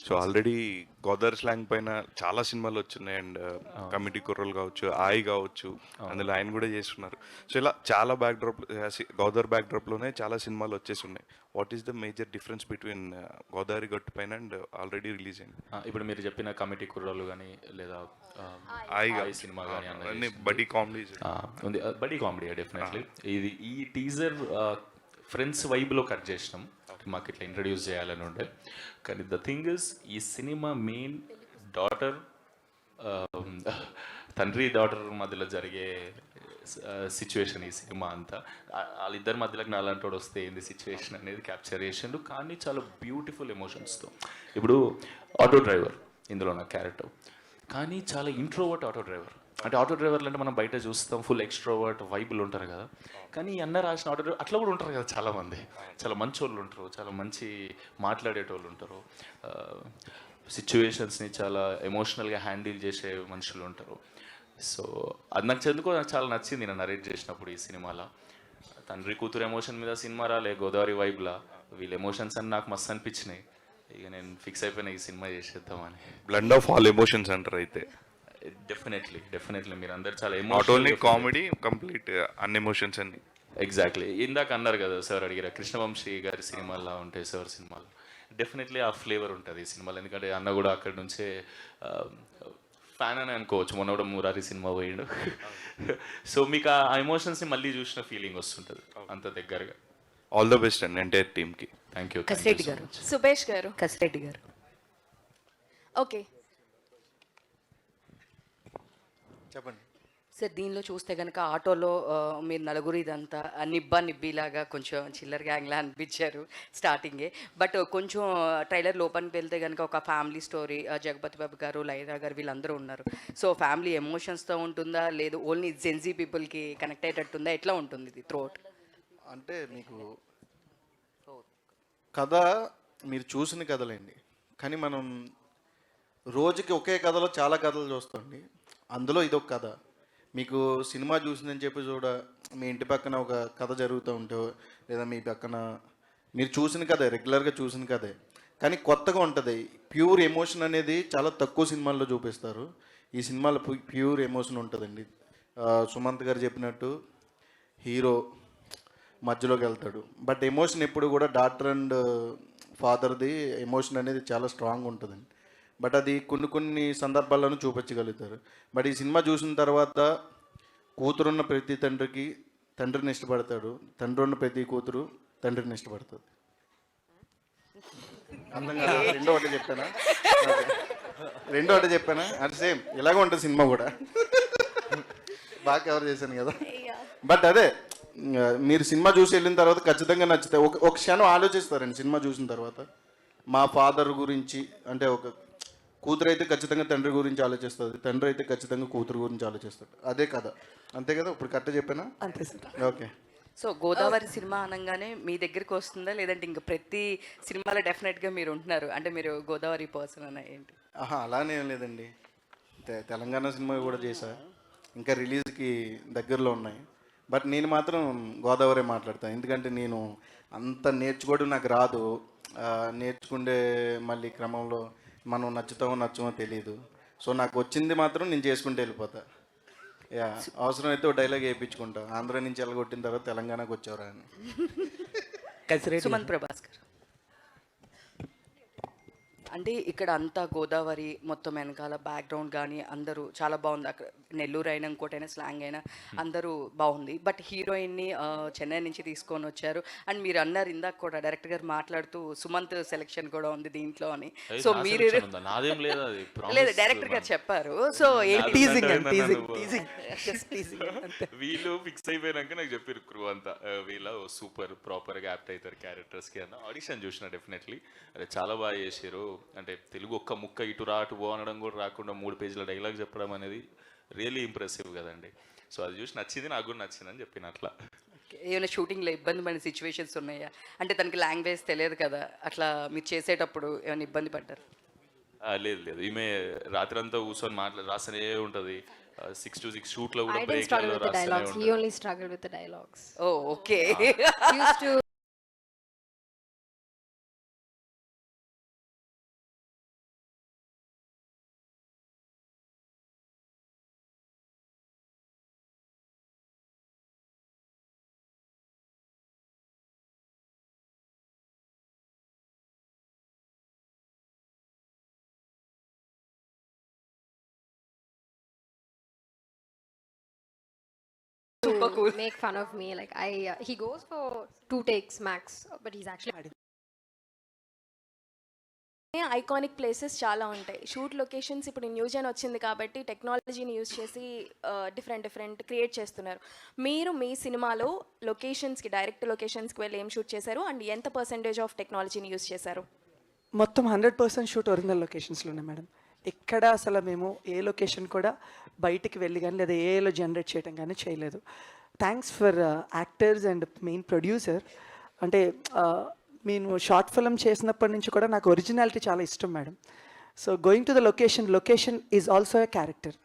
సో ఆల్రెడీ గోదావరి స్లాంగ్ పైన చాలా సినిమాలు వచ్చినాయి. అండ్ కమిటీ కుర్రలు కావచ్చు, ఆయి కావచ్చు, అందులో ఆయన కూడా చేస్తున్నారు. సో ఇలా చాలా గోదావరి బ్యాక్డ్రాప్లోనే చాలా సినిమాలు వచ్చేసి ఉన్నాయి. What is the major difference between Godavari గట్టు పైన అండ్ ఆల్రెడీ రిలీజ్ అయింది? ఇప్పుడు మీరు చెప్పిన కమిటీ కుర్రాలు కానీ లేదా ఆయి సినిమా కానీ అన్ని బడీ కామెడీ ఉంది. Buddy comedy definitely. ఈ టీజర్ ఫ్రెండ్స్ వైబ్లో కట్ చేసినాం, మాకు ఇట్లా ఇంట్రడ్యూస్ చేయాలని ఉండే. కానీ ద థింగ్ ఇస్ ఈ సినిమా మెయిన్ తండ్రి డాటర్ మధ్యలో జరిగే సిచ్యువేషన్ ఈ సినిమా అంతా. వాళ్ళిద్దరి మధ్యలోకి నాలాంటి వస్తే ఏంది సిచ్యువేషన్ అనేది క్యాప్చర్ చేసిండు, కానీ చాలా బ్యూటిఫుల్ ఎమోషన్స్తో. ఇప్పుడు ఆటో డ్రైవర్ ఇందులో నా క్యారెక్టర్, కానీ చాలా ఇంట్రోవర్ట్ ఆటో డ్రైవర్. అంటే ఆటో డ్రైవర్లు అంటే మనం బయట చూస్తాం ఫుల్ ఎక్స్ట్రోవర్ట్ వైబులు ఉంటారు కదా, కానీ అన్న రాసిన ఆటో డ్రైవర్ అట్లా కూడా ఉంటారు కదా చాలామంది. చాలా మంచి వాళ్ళు ఉంటారు, చాలా మంచి మాట్లాడేటోళ్ళు ఉంటారు, సిచ్యువేషన్స్ని చాలా ఎమోషనల్గా హ్యాండిల్ చేసే మనుషులు ఉంటారు. సో అది నాకు చాలా నచ్చింది నేను నరేట్ చేసినప్పుడు ఈ సినిమాలో. తండ్రి కూతురు ఎమోషన్ మీద సినిమా రాలే, గోదావరి వైబ్లా వీళ్ళ ఎమోషన్స్ అని నాకు మస్తు అనిపించినాయి. ఇక నేను ఫిక్స్ అయిపోయినా ఈ సినిమా చేసేద్దామని. బ్లెండ్ ఆఫ్ ఆల్ ఎమోషన్స్ అంటారు అయితే? డెఫినెట్లీ మీరు అందరు చాలా నాట్ ఓన్లీ కామెడీ, కంప్లీట్ అన్ని ఎమోషన్స్ అన్ని. ఎగ్జాక్ట్లీ ఇందాక అన్నారు కదా సార్ అడిగారు, కృష్ణవంశీ గారి సినిమాల్లో ఉంటాయి సార్ సినిమాలు. డెఫినెట్లీ ఆ ఫ్లేవర్ ఉంటుంది ఈ సినిమాలో, ఎందుకంటే అన్న కూడా అక్కడి నుంచే ఫ్యాన్ అని అనుకోవచ్చు. మొన్న కూడా మురారి సినిమా పోయిండు. సో మీకు ఆ ఎమోషన్స్ని మళ్ళీ చూసిన ఫీలింగ్ వస్తుంటుంది అంత దగ్గరగా. ఆల్ ద బెస్ట్ అండి ఎంటైర్ టీమ్కి. Thank you. కసిరెడ్డి గారు, సుభేష్ గారు, కసిరెడ్డి గారు. ఓకే చెప్పండి సార్. దీనిలో చూస్తే కనుక ఆటోలో మీరు నలుగురు ఇదంతా నిబ్బిలాగా కొంచెం చిల్లర గ్యాంగ్లా అనిపించారు స్టార్టింగే. బట్ కొంచెం ట్రైలర్ లోపలికి వెళ్తే కనుక ఒక ఫ్యామిలీ స్టోరీ, జగపతి బాబు గారు, లైరా గారు వీళ్ళందరూ ఉన్నారు. సో ఫ్యామిలీ ఎమోషన్స్తో ఉంటుందా, లేదు ఓన్లీ జెన్జీ పీపుల్కి కనెక్ట్ అయ్యేటట్టుందా, ఎట్లా ఉంటుంది ఇది త్రూఅవుట్? అంటే మీకు కథ మీరు చూసిన కథలేండి, కానీ మనం రోజుకి ఒకే కథలో చాలా కథలు చూస్తాండి. అందులో ఇదొక కథ. మీకు సినిమా చూసిందని చెప్పి మీ ఇంటి పక్కన ఒక కథ జరుగుతూ ఉంటే, లేదా మీ పక్కన మీరు చూసిన కథే, రెగ్యులర్గా చూసిన కథే, కానీ కొత్తగా ఉంటుంది. ప్యూర్ ఎమోషన్ అనేది చాలా తక్కువ సినిమాల్లో చూపిస్తారు. ఈ సినిమాలో ప్యూర్ ఎమోషన్ ఉంటుందండి. సుమంత్ గారు చెప్పినట్టు హీరో మధ్యలోకి వెళ్తాడు, బట్ ఎమోషన్ ఎప్పుడు కూడా డాటర్ అండ్ ఫాదర్ది ఎమోషన్ అనేది చాలా స్ట్రాంగ్ ఉంటుందండి. బట్ అది కొన్ని సందర్భాల్లోనూ చూపించగలుగుతారు. బట్ ఈ సినిమా చూసిన తర్వాత కూతురున్న ప్రతి తండ్రికి తండ్రిని ఇష్టపడతాడు, తండ్రి ఉన్న ప్రతి కూతురు తండ్రిని ఇష్టపడుతుంది. అందంగా రెండో ఒకటి చెప్పానా అంటే సేమ్ ఇలాగ ఉంటుంది సినిమా కూడా. బాగా కవర్ చేశాను కదా. బట్ అదే మీరు సినిమా చూసి వెళ్ళిన తర్వాత ఖచ్చితంగా నచ్చుతాయి. ఒక క్షణం ఆలోచిస్తారండి సినిమా చూసిన తర్వాత. మా ఫాదర్ గురించి అంటే ఒక కూతురు అయితే ఖచ్చితంగా తండ్రి గురించి ఆలోచిస్తుంది, తండ్రి అయితే ఖచ్చితంగా కూతురు గురించి ఆలోచిస్తాడు. అదే కదా, అంతే కదా? ఇప్పుడు కరెక్ట్ చెప్పానా? అంతే sir. Okay. So Godavari cinema అనగానే మీ దగ్గరికి వస్తుందా, లేదంటే ఇంకా ప్రతి సినిమాలో డెఫినెట్గా మీరు ఉంటున్నారు అంటే మీరు గోదావరి పర్సన్ అన్న ఏంటి? అలానే ఏం లేదండి. తెలంగాణ సినిమా కూడా చేశా, ఇంకా రిలీజ్కి దగ్గరలో ఉన్నాయి. బట్ నేను మాత్రం గోదావరి మాట్లాడతాను, ఎందుకంటే నేను అంత నేర్చుకోవడం నాకు రాదు. నేర్చుకుంటే మళ్ళీ క్రమంలో మనం నచ్చుతామో నచ్చమో తెలియదు. సో నాకు వచ్చింది మాత్రం నేను చేసుకుంటూ వెళ్ళిపోతా. యా, అవసరమైతే ఒక డైలాగ్ వేయించుకుంటా, ఆంధ్ర నుంచి వెళ్ళగొట్టిన తర్వాత తెలంగాణకు వచ్చేవరా అని. సుమంత్ ప్రభాస్కర్. అంటే ఇక్కడ అంతా గోదావరి మొత్తం వెనకాల బ్యాక్గ్రౌండ్ కానీ అందరూ చాలా బాగుంది. అక్కడ నెల్లూరు అయినా ఇంకోటైనా స్లాంగ్ అయినా అందరూ బాగుంది. బట్ హీరోయిన్ని చెన్నై నుంచి తీసుకొని వచ్చారు. అండ్ మీరు అన్నారు ఇందాక కూడా డైరెక్టర్ గారు మాట్లాడుతూ సుమంత్ సెలెక్షన్ కూడా ఉంది దీంట్లో అని. సో మీరు లేదు డైరెక్టర్ గారు చెప్పారు. సో వీళ్ళు ఫిక్స్ అయిపోయినాక నాకు చెప్పారు క్రూ అంతా వీళ్ళ సూపర్ ప్రాపర్గా యాప్ట్ అవుతారు క్యారెక్టర్స్కి అన్న. ఆడిషన్ చూసిన డెఫినెట్లీ అదే చాలా బాగా చేశారు. అంటే తెలుగు ఒక్క ముక్క ఇటు రా అటు పో అనడం కూడా రాకుండా 3 పేజీల డైలాగ్ చెప్పడం అనేది రియల్లీ ఇంప్రెసివ్ కదండి. సో అది చూసి నచ్చింది, నాకు కూడా నచ్చిందని చెప్పిన. అట్లా ఏమైనా షూటింగ్లో ఇబ్బంది పడిన సిచ్యువేషన్స్ ఉన్నాయా? అంటే తనకి లాంగ్వేజ్ తెలియదు కదా, అట్లా మీరు చేసేటప్పుడు ఏమైనా ఇబ్బంది పడ్డారు? లేదు లేదు, ఈమె రాత్రి అంతా కూర్చొని రాస్తూనే ఉంటుంది. 6 to 6 షూట్లో కూడా I didn't struggle with the dialogues. He only struggled with the dialogues. Oh, okay. Used to Super cool. make fun of me. Like he goes for 2 takes max, but he's actually iconic places చాలా ఉంటాయి. Shoot locations ఇప్పుడు new జెన్ వచ్చింది కాబట్టి టెక్నాలజీని use చేసి different create చేస్తున్నారు. మీరు మీ సినిమాలో లొకేషన్స్కి డైరెక్ట్ లొకేషన్స్కి వెళ్ళి ఏం షూట్ చేశారు అండ్ ఎంత పర్సెంటేజ్ ఆఫ్ టెక్నాలజీని యూజ్ చేశారు? మొత్తం 100% షూట్ ఒరిజినల్ లొకేషన్స్లోనే మేడం. ఎక్కడ అసలు మేము ఏ లొకేషన్ కూడా బయటికి వెళ్ళి కానీ లేదా ఏలో జనరేట్ చేయడం కానీ చేయలేదు. Thanks for actors and main producer. అంటే నేను షార్ట్ ఫిల్మ్ చేసినప్పటి నుంచి కూడా నాకు ఒరిజినాలిటీ చాలా ఇష్టం madam. So going to the location is also a character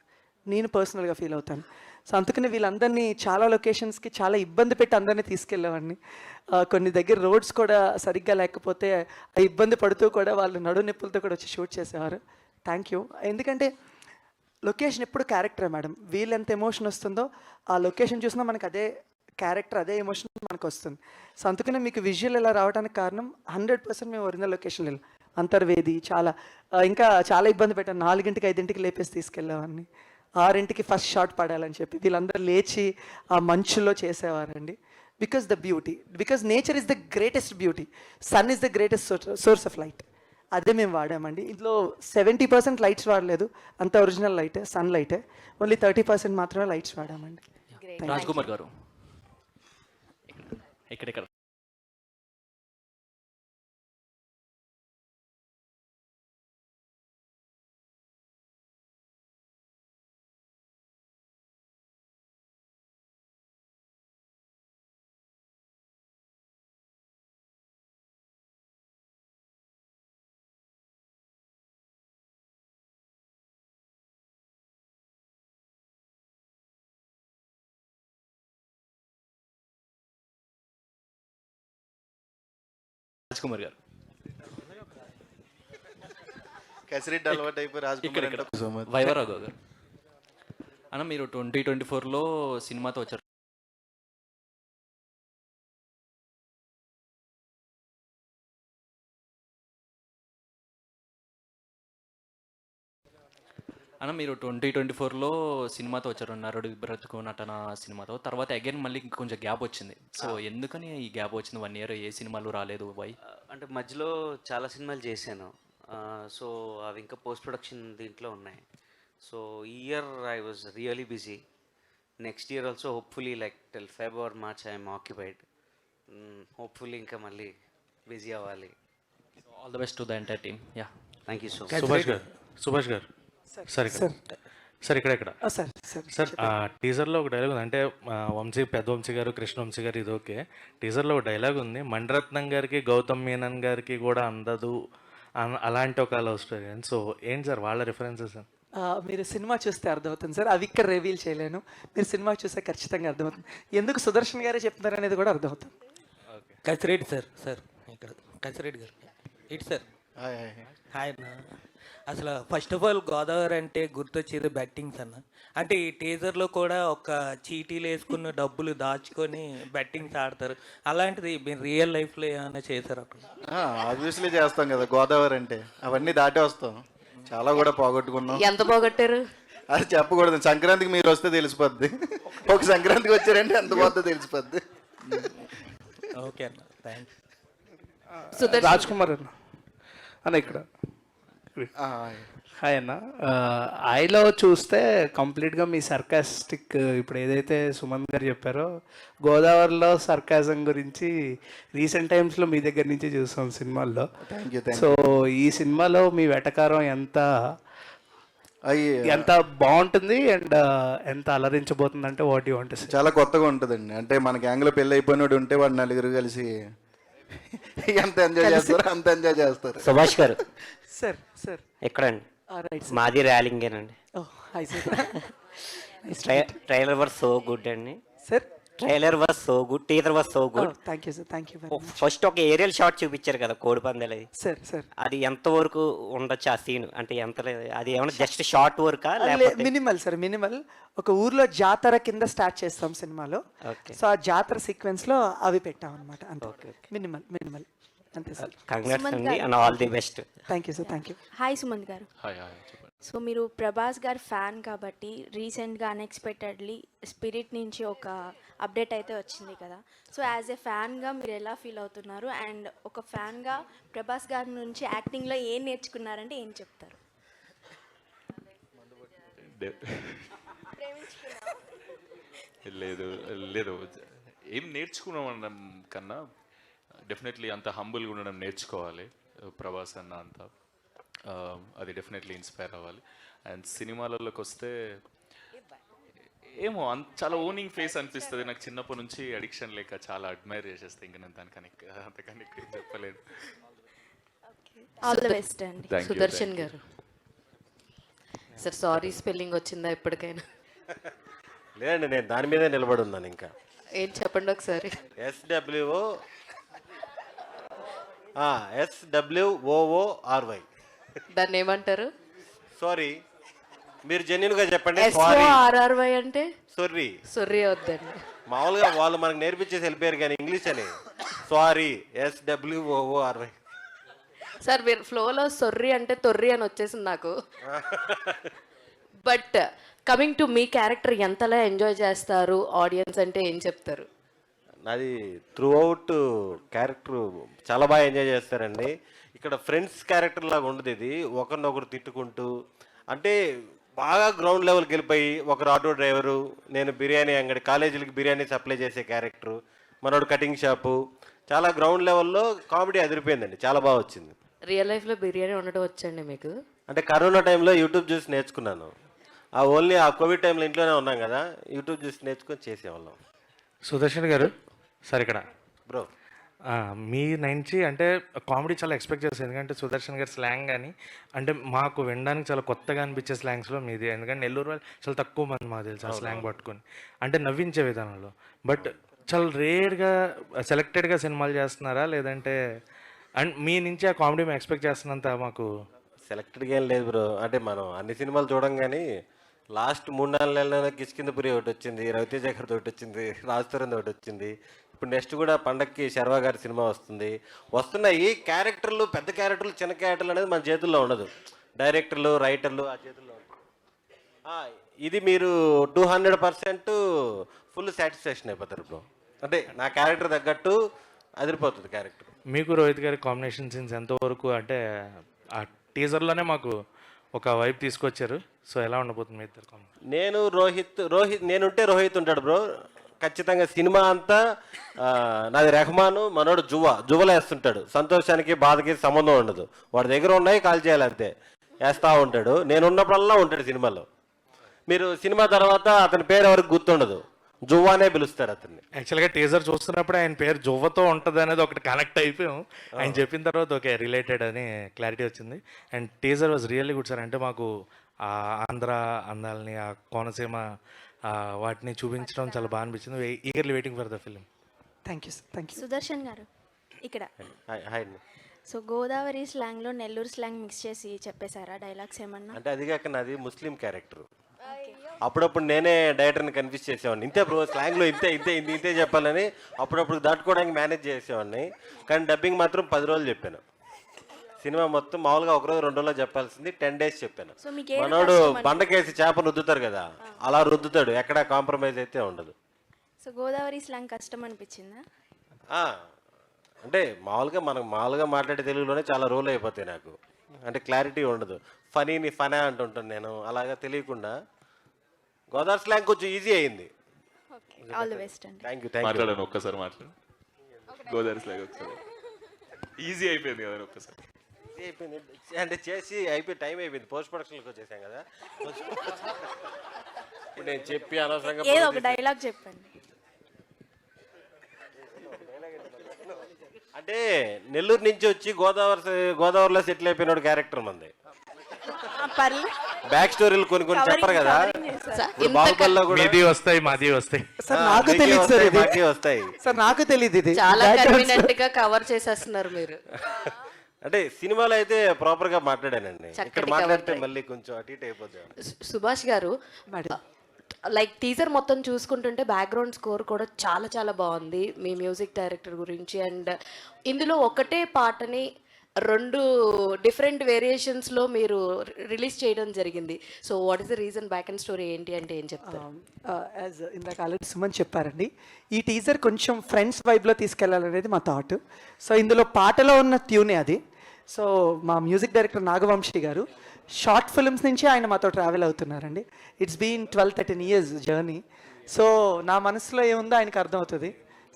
నేను పర్సనల్గా ఫీల్ అవుతాను. సో అందుకని వీళ్ళందరినీ చాలా లొకేషన్స్కి చాలా ఇబ్బంది పెట్టి అందరినీ తీసుకెళ్ళేవాడిని. కొన్ని దగ్గర రోడ్స్ కూడా సరిగ్గా లేకపోతే ఆ ఇబ్బంది పడుతూ కూడా వాళ్ళు నడు నొప్పులతో కూడా వచ్చి షూట్ చేసేవారు. Thank you. ఎందుకంటే లొకేషన్ ఎప్పుడు క్యారెక్టరే మేడం. వీళ్ళు ఎంత ఎమోషన్ వస్తుందో ఆ లొకేషన్ చూసినా మనకు అదే క్యారెక్టర్ అదే ఎమోషన్ మనకు వస్తుంది. సో అందుకనే మీకు విజువల్ ఇలా రావడానికి కారణం 100% మేము ఒరిజినల్ లొకేషన్ వెళ్ళాం. అంతర్వేది ఇంకా చాలా ఇబ్బంది పెట్టాను. 4ంటికి 5ంటికి లేపేసి తీసుకెళ్ళేవాడిని. 6ంటికి ఫస్ట్ షాట్ పడాలని చెప్పి వీళ్ళందరూ లేచి ఆ మంచులో చేసేవారండి. Because the beauty, because nature is the greatest beauty, sun is the greatest source of light. అదే మేము వాడామండి. ఇందులో 70% లైట్స్ వాడలేదు, అంత ఒరిజినల్ లైటే, సన్ లైటే. ఓన్లీ 30% మాత్రమే లైట్స్ వాడామండి. రాజ్ కుమార్ గారు ఇక్కడ రాజ్ కుమార్ గారు కసిరెడ్డి అలవాటు అయిపోయి రాజ్ కుమార్ వైవరావు గారు అన్న, మీరు 2024లో సినిమాతో వచ్చారు. అన్న, మీరు 2024లో సినిమాతో వచ్చారు, నరుడు బ్రతుకు నటన సినిమాతో. తర్వాత అగైన్ మళ్ళీ కొంచెం గ్యాప్ వచ్చింది. సో ఎందుకని ఈ గ్యాప్ వచ్చింది? 1 year ఏ సినిమాలు రాలేదు? వై? అంటే మధ్యలో చాలా సినిమాలు చేశాను. సో అవి ఇంకా పోస్ట్ ప్రొడక్షన్ దీంట్లో ఉన్నాయి. సో ఈ year I was really busy. Next year also hopefully like till February March I'm occupied. Hopefully ఇంకా మళ్ళీ బిజీ అవ్వాలి. All the best to the entire team. Yeah, thank you so much. Subhash గారు sir ఇక్కడ sir టీజర్లో ఒక dialogue ఉంది. అంటే పెద్ద వంశీ గారు, కృష్ణ వంశీ గారు ఇది ఓకే. టీజర్లో ఒక డైలాగ్ ఉంది, మణిరత్నం గారికి గౌతమ్ మీనన్ గారికి కూడా అందదు అలాంటి ఒక లవ్ స్టోరీ అని. సో ఏంటి సార్ వాళ్ళ రిఫరెన్సెస్? మీరు సినిమా చూస్తే అర్థమవుతుంది సార్. అవి ఇక్కడ రివీల్ చేయలేను, మీరు సినిమా చూస్తే ఖచ్చితంగా అర్థమవుతుంది. ఎందుకు సుదర్శన్ గారే చెప్తున్నారు అనేది కూడా అర్థమవుతుంది. కసిరెడ్డి సార్ ఇక్కడ కసిరెడ్డి గారు ఇటు సార్ హాయ్ అన్న. అసలు ఫస్ట్ ఆఫ్ ఆల్ గోదావరి అంటే గుర్తొచ్చేది బెట్టింగ్స్ అన్న. అంటే ఈ టీజర్లో కూడా ఒక చీటీలు వేసుకున్న డబ్బులు దాచుకొని బెట్టింగ్స్ ఆడతారు. అలాంటిది మీరు రియల్ లైఫ్లో ఏమైనా చేశారు అక్కడ? ఆబ్వియస్లీ చేస్తాం కదా, గోదావరి అంటే అవన్నీ దాటి వస్తాం. చాలా కూడా పోగొట్టుకున్నాం. ఎంత పోగొట్టారు? అది చెప్పకూడదు. సంక్రాంతికి మీరు వస్తే తెలిసిపోద్ది. ఒక సంక్రాంతికి వచ్చారంటే ఎంత పోతుందో తెలిసిపోద్ది. ఓకే అన్న, థ్యాంక్స్. రాజ్ కుమార్ అన్న ఇక్కడ. హాయ్ అన్న. ఐలో చూస్తే కంప్లీట్గా మీ సర్కాస్టిక్, ఇప్పుడు ఏదైతే సుమంత్ గారు చెప్పారో గోదావరిలో సర్కాజం గురించి రీసెంట్ టైమ్స్లో మీ దగ్గర నుంచి చూస్తాం సినిమాల్లో. సో ఈ సినిమాలో మీ వెటకారం ఎంత బాగుంటుంది అండ్ ఎంత అలరించబోతుంది అంటే వాట్ యూ వాంట్? చాలా కొత్తగా ఉంటుందండి. అంటే మన గ్యాంగ్లో పెళ్ళి అయిపోయినోడు ఉంటే వాడు నలుగురు కలిసి ఎంత ఎంజాయ్ చేస్తారో అంత ఎంజాయ్ చేస్తారు. సుభాష్ గారు సార్ సార్ ఎక్కడండి? Right sir. మాది ర్యాలింగేనండి. Hi sir. Trailer was so good అండి. Sir trailer was so good, teaser was so good. Thank you sir, thank you very much. First ఒక ఏరియల్ షాట్ చూపించారు కదా కోడి పందాలు. సార్ సార్ అది ఎంతవరకు ఉండొచ్చు ఆ సీన్? అంటే ఎంత, అది ఏమన్నా జస్ట్ షార్ట్ వర్కా లేకపోతే? Minimal sir, minimal. ఒక ఊర్లో జాతర కింద స్టార్ట్ చేస్తాం సినిమాలో. సో ఆ జాతర సీక్వెన్స్ లో అవి పెట్టాం అనమాట. అంతే, మినిమల్ మినిమల్ అంతే సార్. కంగ్రాట్స్ అండి and all the best. Thank you sir, thank you. Hi Sumanth గారు. Hi hi. సో మీరు ప్రభాస్ గారు ఫ్యాన్ కాబట్టి రీసెంట్గా అన్ఎక్స్పెక్టెడ్లీ స్పిరిట్ నుంచి ఒక అప్డేట్ అయితే వచ్చింది కదా. సో యాజ్ ఎ ఫ్యాన్గా మీరు ఎలా ఫీల్ అవుతున్నారు? అండ్ ఒక ఫ్యాన్గా ప్రభాస్ గారి నుంచి యాక్టింగ్లో ఏం నేర్చుకున్నారంటే ఏం చెప్తారు? లేదు లేదు, ఏం నేర్చుకున్నాం అనడం కన్నా డెఫినెట్లీ అంత హంబుల్గా ఉండడం నేర్చుకోవాలి. ప్రభాస్ అన్న అంతా అది డెఫినెట్లీ ఇన్స్పైర్ అవ్వాలి. అండ్ సినిమాలలోకి వస్తే ఏమో చాలా ఓనింగ్ ఫేస్ అనిపిస్తుంది నాకు. చిన్నప్పటి నుంచి అడిక్షన్ లేక చాలా అడ్మైర్ చేసేస్తే ఇంకా నేను దానికని అంతకని ఏం చెప్పలేను. ఆల్ ది బెస్ట్ అండి. సుదర్శన్ గారు సార్, సారీ స్పెల్లింగ్ వచ్చిందా ఇప్పటికైనా? లేదండి, నేను దాని మీదే నిలబడి ఉన్నాను. ఇంకా ఏం చెప్పండి ఒకసారి. SWOORY. దాన్ని ఏమంటారు? సారీ, మీరు జెన్యున్గా చెప్పండి. SORRY అంటే సొర్రీ. సొర్రీ వద్దండి. మామూలుగా వాళ్ళు మనకు నేర్పించేసి వెళ్ళిపోయారు కానీ ఇంగ్లీష్ అని. Sorry, SWOORY. సార్ మీరు ఫ్లోలో సొర్రి అంటే తొర్రి అని వచ్చేసింది నాకు. But coming to me character ఎంతలా ఎంజాయ్ చేస్తారు ఆడియన్స్ అంటే ఏం చెప్తారు? నాది త్రూ అవుట్ క్యారెక్టర్ చాలా బాగా ఎంజాయ్ చేస్తారండి. ఇక్కడ ఫ్రెండ్స్ క్యారెక్టర్ లాగా ఉండదు ఇది. ఒకరినొకరు తిట్టుకుంటూ, అంటే బాగా గ్రౌండ్ లెవెల్కి వెళ్ళిపోయి, ఒకరు ఆటో డ్రైవరు, నేను బిర్యానీ అంగడి, కాలేజీలకి బిర్యానీ సప్లై చేసే క్యారెక్టరు, మనోడు కటింగ్ షాపు, చాలా గ్రౌండ్ లెవెల్లో కామెడీ అదిరిపోయిందండి. చాలా బాగా వచ్చింది. రియల్ లైఫ్లో బిర్యానీ ఉండడం వచ్చండి మీకు? అంటే కరోనా టైంలో యూట్యూబ్ చూసి నేర్చుకున్నాను. ఓన్లీ ఆ కోవిడ్ టైంలో ఇంట్లోనే ఉన్నాం కదా, యూట్యూబ్ చూసి నేర్చుకొని చేసేవాళ్ళం. సుదర్శన్ గారు సార్ ఇక్కడ. బ్రో మీ నుంచి అంటే కామెడీ చాలా ఎక్స్పెక్ట్ చేస్తాను. ఎందుకంటే సుదర్శన్ గారి స్లాంగ్ కానీ అంటే మాకు వినడానికి చాలా కొత్తగా అనిపించే స్లాంగ్స్లో మీది. ఎందుకంటే నెల్లూరు వాళ్ళు చాలా తక్కువ మంది మాకు తెలుసు ఆ స్లాంగ్ పట్టుకొని అంటే నవ్వించే విధానంలో. బట్ చాలా రేర్గా సెలెక్టెడ్గా సినిమాలు చేస్తున్నారా లేదంటే అండ్ మీ నుంచి ఆ కామెడీ మేము ఎక్స్పెక్ట్ చేస్తున్నంత మాకు? సెలెక్టెడ్గా ఏం లేదు బ్రో. అంటే మనం అన్ని సినిమాలు చూడం కానీ లాస్ట్ 3-4 నెలల కిష్కిందపురి ఒకటి వచ్చింది, రవితేజ గారితో ఒకటి వచ్చింది, రాజతరుణ్ ఒకటి వచ్చింది. ఇప్పుడు నెక్స్ట్ కూడా పండక్కి శర్వా గారి సినిమా వస్తుంది. వస్తున్నాయి క్యారెక్టర్లు, పెద్ద క్యారెక్టర్లు, చిన్న క్యారెక్టర్లు అనేది మన చేతుల్లో ఉండదు. డైరెక్టర్లు, రైటర్లు ఆ చేతుల్లో ఉంటుంది. ఇది మీరు 200% ఫుల్ సాటిస్ఫాక్షన్ అయిపోతారు బ్రో. అంటే నా క్యారెక్టర్ తగ్గట్టు అదిరిపోతుంది క్యారెక్టర్. మీకు రోహిత్ గారి కాంబినేషన్ సీన్స్ ఎంతవరకు అంటే ఆ టీజర్లోనే మాకు ఒక వైపు తీసుకొచ్చారు. సో ఎలా ఉండబోతుంది మీ ఇద్దరు కాంబినేషన్? నేను రోహిత్ నేనుంటే రోహిత్ ఉంటాడు బ్రో ఖచ్చితంగా. సినిమా అంతా నాది రెహమాను, మనోడు జువలు వేస్తుంటాడు. సంతోషానికి బాధకి సంబంధం ఉండదు. వాడి దగ్గర ఉన్నాయి కాల్ చేయాలి అంతే, వేస్తూ ఉంటాడు. నేను ఉన్నప్పుడల్లా ఉంటాడు సినిమాలో. మీరు సినిమా తర్వాత అతని పేరు ఎవరికి గుర్తుండదు, జువ్వానే పిలుస్తారు అతన్ని. యాక్చువల్గా టీజర్ చూస్తున్నప్పుడు ఆయన పేరు జువ్వతో ఉంటుంది అనేది ఒకటి కనెక్ట్ అయిపోయాం. ఆయన చెప్పిన తర్వాత ఓకే రిలేటెడ్ అని క్లారిటీ వచ్చింది. And teaser was really good sir. అంటే మాకు ఆ ఆంధ్ర అందాలని, ఆ కోనసీమ వాటిని చూపించడం చాలా బాగా అనిపించింది. Eagerly waiting for the film. Thank you sir, thank you. Sudarshan గారు ఇక్కడ. హాయ్. సో గోదావరి స్లాంగ్లో నెల్లూరు స్లాంగ్ మిక్స్ చేసి చెప్పేశారా డైలాగ్స్ ఏమన్నా? అంటే అది కాక నాది ముస్లిం క్యారెక్టర్. అప్పుడప్పుడు నేనే డైరెక్టర్ని కన్ఫ్యూజ్ చేసేవాడిని. ఇంతే బ్రో స్లాంగ్లో ఇంతే ఇంతే ఇంతే చెప్పాలని అప్పుడప్పుడు దాటుకోవడానికి మేనేజ్ చేసేవాడిని. కానీ డబ్బింగ్ మాత్రం 10 రోజులు చెప్పాను. సినిమా మొత్తం మామూలుగా 1 రోజు 2 రోజుల్లో చెప్పాల్సింది 10 days చెప్పాను. మనోడు బండకేసి చేపను రుద్దుతారు కదా, అలా రుద్దుతాడు, ఎక్కడ కాంప్రమైజ్ అయితే ఉండదు. సో గోదావరి స్లాంగ్ కష్టం అనిపించిందా? అంటే మామూలుగా మాట్లాడే తెలుగులోనే చాలా రోల్ అయిపోతాయి నాకు. అంటే క్లారిటీ ఉండదు. ఫనీని ఫనా అంటుంటాను నేను, అలాగా తెలియకుండా. గోదావరి స్లాంగ్ కొంచెం ఈజీ అయింది. ఆల్ ది బెస్ట్ అండి. Thank you. మాట్లాడాను ఒక్కసారి మాట్లాడు. గోదావరి స్లాంగ్ ఒకసారి ఈజీ అయిపోయింది కదా ఒక్కసారి. ఈజీ అయిపోయింది అంటే చేసి అయిపోయి టైం అయిపోయింది. పోస్ట్ ప్రొడక్షన్కి వచ్చేసాం కదా. ఇప్పుడు నేను చెప్పి అనవసరంగా ఏదో ఒక డైలాగ్ చెప్పండి. అంటే నెల్లూరు నుంచి వచ్చి గోదావరిలో సెటిల్ అయిపోయినాడు క్యారెక్టర్ మంది. బ్యాక్ స్టోరీలు కొన్ని చెప్పరు కదా. బాహుబలిలో కూడా మీది వస్తాయి మాది వస్తాయి. నాకు తెలియదు సార్, మాకే వస్తాయి సార్ నాకు తెలియదు. ఇది చాలా కన్వీనియంట్ గా కవర్ చేసేస్తున్నారు మీరు. అంటే సినిమాలో అయితే ప్రాపర్ గా మాట్లాడానండి, ఇక్కడ మాట్లాడితే మళ్ళీ కొంచెం అటు ఇటు అయిపోతుంది. సుభాష్ గారు, లైక్ టీజర్ మొత్తం చూసుకుంటుంటే బ్యాక్గ్రౌండ్ స్కోర్ కూడా చాలా చాలా బాగుంది మీ మ్యూజిక్ డైరెక్టర్ గురించి. అండ్ ఇందులో ఒకటే పాటని 2 డిఫరెంట్ వేరియేషన్స్లో మీరు రిలీజ్ చేయడం జరిగింది. So what is the reason, back and story ఏంటి అంటే ఏం చెప్తారు? యాజ్ ఇందాక ఆల్రెడీ సుమన్ చెప్పారండి, ఈ టీజర్ కొంచెం ఫ్రెండ్స్ వైబ్లో తీసుకెళ్లాలనేది మా థాట్. సో ఇందులో పాటలో ఉన్న ట్యూనే అది. సో మా మ్యూజిక్ డైరెక్టర్ నాగవంశీ గారు షార్ట్ ఫిల్మ్స్ నుంచి ఆయన మాతో ట్రావెల్ అవుతున్నారండి. It's been 12-13 years journey. So నా మనసులో ఏముందో ఆయనకు అర్థమవుతుంది.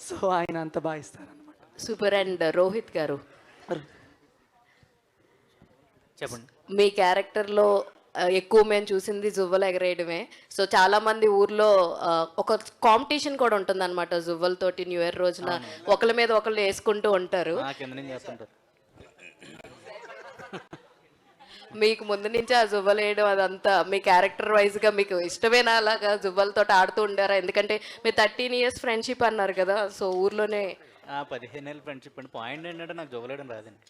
సో ఆయన అంత బాగా ఇస్తారనమాట. సూపర్. అండ్ రోహిత్ గారు, చెప్పండి. మీ క్యారెక్టర్లో ఎక్కువ మేము చూసింది జువ్వలు ఎగరేయడమే. సో చాలా మంది ఊర్లో ఒక కాంపిటీషన్ కూడా ఉంటుంది అనమాట జువ్వలతోటి. న్యూ ఇయర్ రోజున ఒకళ్ళ మీద ఒకళ్ళు వేసుకుంటూ ఉంటారు. మీకు ముందు నుంచి ఆ జువ్వలు వేయడం అదంతా మీ క్యారెక్టర్ వైజ్గా మీకు ఇష్టమేనా అలాగా జువ్వలతో ఆడుతూ ఉండారా? ఎందుకంటే మీరు 13 years ఫ్రెండ్షిప్ అన్నారు కదా, సో ఊర్లోనే 15 ఏళ్ళ ఫ్రెండ్షిప్ అండి. పాయింట్ ఏంటంటే నాకు జువ్వలేయడం రాదండి.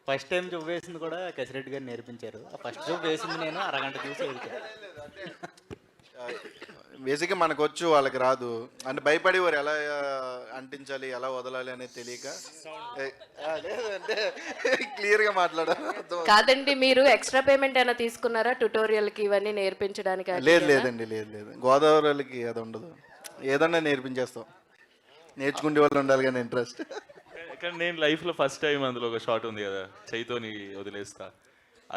ఫస్ట్ టైం జువ్వ వేసింది కూడా కసిరెడ్డి గారు నేర్పించారు. ఆ ఫస్ట్ జువ్వ వేసింది నేను అరగంట చూసి వెళ్తాను. బేసిక్గా మనకు వచ్చు, వాళ్ళకి రాదు. అంటే భయపడేవారు ఎలా అంటించాలి, ఎలా వదలాలి అనేది తెలియక. లేదంటే క్లియర్గా మాట్లాడారు. కాదండి, మీరు ఎక్స్ట్రా పేమెంట్ అయినా తీసుకున్నారా ట్యుటోరియల్కి ఇవన్నీ నేర్పించడానికి? లేదండి, లేదు. గోదావరికి అది ఉండదు, ఏదన్నా నేర్పించేస్తాం. నేర్చుకునే వాళ్ళు ఉండాలి కానీ ఇంట్రెస్ట్. కానీ నేను లైఫ్లో ఫస్ట్ టైం అందులో ఒక షాట్ ఉంది కదా, చేయితోని వదిలేస్తా,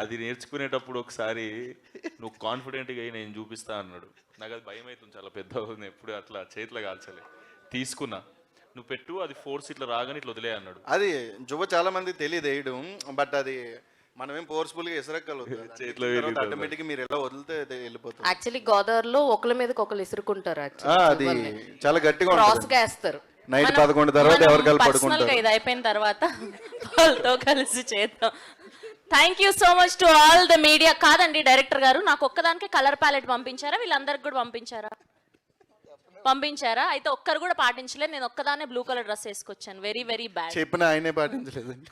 అది నేర్చుకునేటప్పుడు ఒకసారి నువ్వు కాన్ఫిడెంట్గా అయ్యి నేను చూపిస్తా అన్నాడు. నాకు అది భయం అవుతుంది, చాలా పెద్ద అవుతుంది, ఎప్పుడు అట్లా చేతిలో కాల్చలే. తీసుకున్నా, నువ్వు పెట్టు, అది ఫోర్స్ ఇట్లా రాగానే ఇట్లా వదిలే అన్నాడు. అది జువ్వ చాలా మంది తెలియదు వేయడం, బట్ అది మనమేం ఫోర్స్ఫుల్గా ఎసరక్కలేదు, చేతిలో ఆటోమేటిక్గా మీరు ఎలా వదిలితే వెళ్ళిపోతుంది. యాక్చువల్లీ గోదావరిలో ఒకళ్ళ మీదకి ఒకళ్ళు ఇసురుకుంటారు. అది చాలా గట్టిగా క్రాస్గా వేస్తారు. నైట్ 11 తర్వాత ఎవరికాలు పడుకుంటారు. ఇది అయిపోయిన తర్వాత వాళ్ళతో కలిసి చేద్దాం. Thank you so much to all the media. కాదండి డైరెక్టర్ గారు, నాకు ఒక్కదానికి కలర్ ప్యాలెట్ పంపించారా, వీళ్ళందరికి కూడా పంపించారా? అయితే ఒక్కరు కూడా పాటించలేదు. నేను ఒక్కదానే బ్లూ కలర్ డ్రెస్ వేసుకొచ్చాను. Very very bad. చెప్పిన ఆయనే పాటించలేదండి.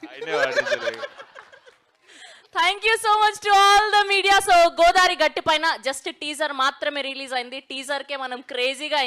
Thank you so much to all the media. So Godavari గట్టి పైన జస్ట్ టీజర్ మాత్రమే రిలీజ్ అయింది. టీజర్కే మనం క్రేజీగా